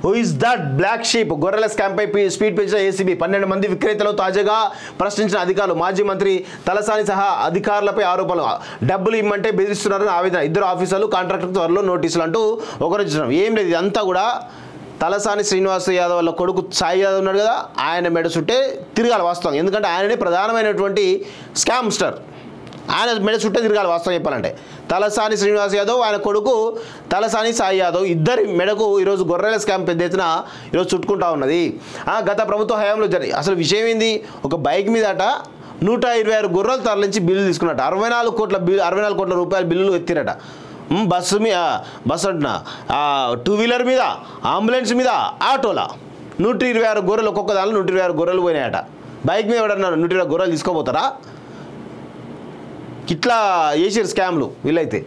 Who is that black sheep? గొర్రెల స్కామ్పై speed పెంచిన ఏసీబీ. 12 మంది విక్రేతలు తాజాగా ప్రశ్నించిన అధికారులు. మాజీ మంత్రి తలసాని సహా అధికారులపై ఆరోపణలు. డబ్బులు ఇమ్మంటే బెదిరిస్తున్నారని ఆవేదన. 2 ఆఫీసర్లు కాంట్రాక్టర్ త్వరలో నోటీసులు అంటూ ఒకరు ఇచ్చినాం. ఏం లేదు, ఇదంతా కూడా తలసాని శ్రీనివాస్ యాదవ్ వాళ్ళ కొడుకు సాయి యాదవ్ ఉన్నాడు కదా, ఆయన మెడ చుట్టే తిరగాలి వాస్తవం. ఎందుకంటే ఆయననే ప్రధానమైనటువంటి స్కామ్స్టర్. ఆయన మెడ చుట్టే తిరగాలి వాస్తవం చెప్పాలంటే. తలసాని శ్రీనివాస్ యాదవ్, ఆయన కొడుకు తలసాని సాయి యాదవ్ ఇద్దరి మెడకు ఈరోజు గొర్రెల స్కామ్ పెద్ద ఎత్తున ఈరోజు చుట్టుకుంటా ఉన్నది. గత ప్రభుత్వ హయాంలో అసలు విషయం ఏంది, ఒక బైక్ మీద అట 126 గొర్రెలు తరలించి బిల్లు తీసుకున్నట్ట. 64 కోట్ల రూపాయల బిల్లులు ఎత్తిరట. బస్సు అంటున్నా, 2 వీలర్ మీద, అంబులెన్స్ మీద, ఆటోలా 126 గొర్రెలు, ఒక్కొక్క దానిలో 126 గొర్రెలు పోయినాయట. బైక్ మీద ఎవడన్నారు 120 గొర్రెలు తీసుకోపోతారా? ఇట్లా చేసారు స్కామ్లు వీళ్ళైతే.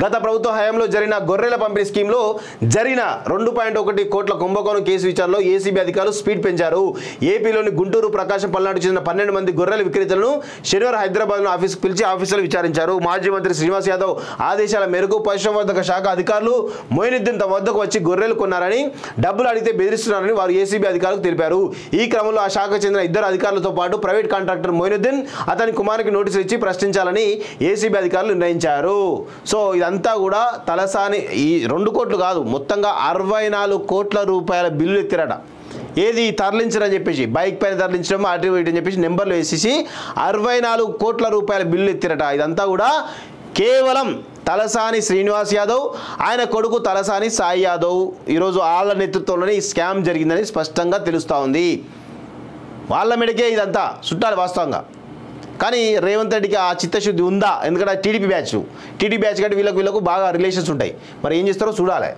గత ప్రభుత్వ హయాంలో జరిగిన గొర్రెల పంపిణీ స్కీమ్లో జరిగిన 2.1 కోట్ల కుంభకోణం కేసు విచారణలో ఏసీబీ అధికారులు స్పీడ్ పెంచారు. ఏపీలోని గుంటూరు, ప్రకాశం, పల్నాడు చెందిన 12 మంది గొర్రెల విక్రేతలను శనివారం హైదరాబాద్లో ఆఫీసుకు పిలిచి ఆఫీసులు విచారించారు. మాజీ మంత్రి శ్రీనివాస్ యాదవ్ ఆదేశాల మేరకు పశుసంవర్ధక శాఖ అధికారులు మొయినుద్దీన్ తమ వద్దకు వచ్చి గొర్రెలు కొన్నారని, డబ్బులు అడిగితే బెదిరిస్తున్నారని వారు ఏసీబీ అధికారులకు తెలిపారు. ఈ క్రమంలో ఆ శాఖకు చెందిన 2 అధికారులతో పాటు ప్రైవేట్ కాంట్రాక్టర్ మొయినుద్దీన్, అతని కుమారునికి నోటీసులు ఇచ్చి ప్రశ్నించాలని ఏసీబీ అధికారులు నిర్ణయించారు. సో ఇదంతా కూడా తలసాని ఈ 2 కోట్లు కాదు, మొత్తంగా 64 కోట్ల రూపాయల బిల్లు ఎత్తిరట. ఏది తరలించరని చెప్పేసి, బైక్ పైన తరలించడం అటు ఇటు అని చెప్పేసి నెంబర్లు వేసేసి 64 కోట్ల రూపాయల బిల్లు ఎత్తిరట. ఇదంతా కూడా కేవలం తలసాని శ్రీనివాస్ యాదవ్, ఆయన కొడుకు తలసాని సాయి యాదవ్ ఈరోజు వాళ్ళ నేతృత్వంలోనే ఈ స్కామ్ జరిగిందని స్పష్టంగా తెలుస్తూ ఉంది. వాళ్ళ మెడకే ఇదంతా చుట్టాలి వాస్తవంగా. కానీ రేవంత్ రెడ్డికి ఆ చిత్తశుద్ధి ఉందా? ఎందుకంటే టీడీపీ బ్యాచ్ కంటే వీళ్ళకు బాగా రిలేషన్స్ ఉంటాయి. మరి ఏం చేస్తారో చూడాలి.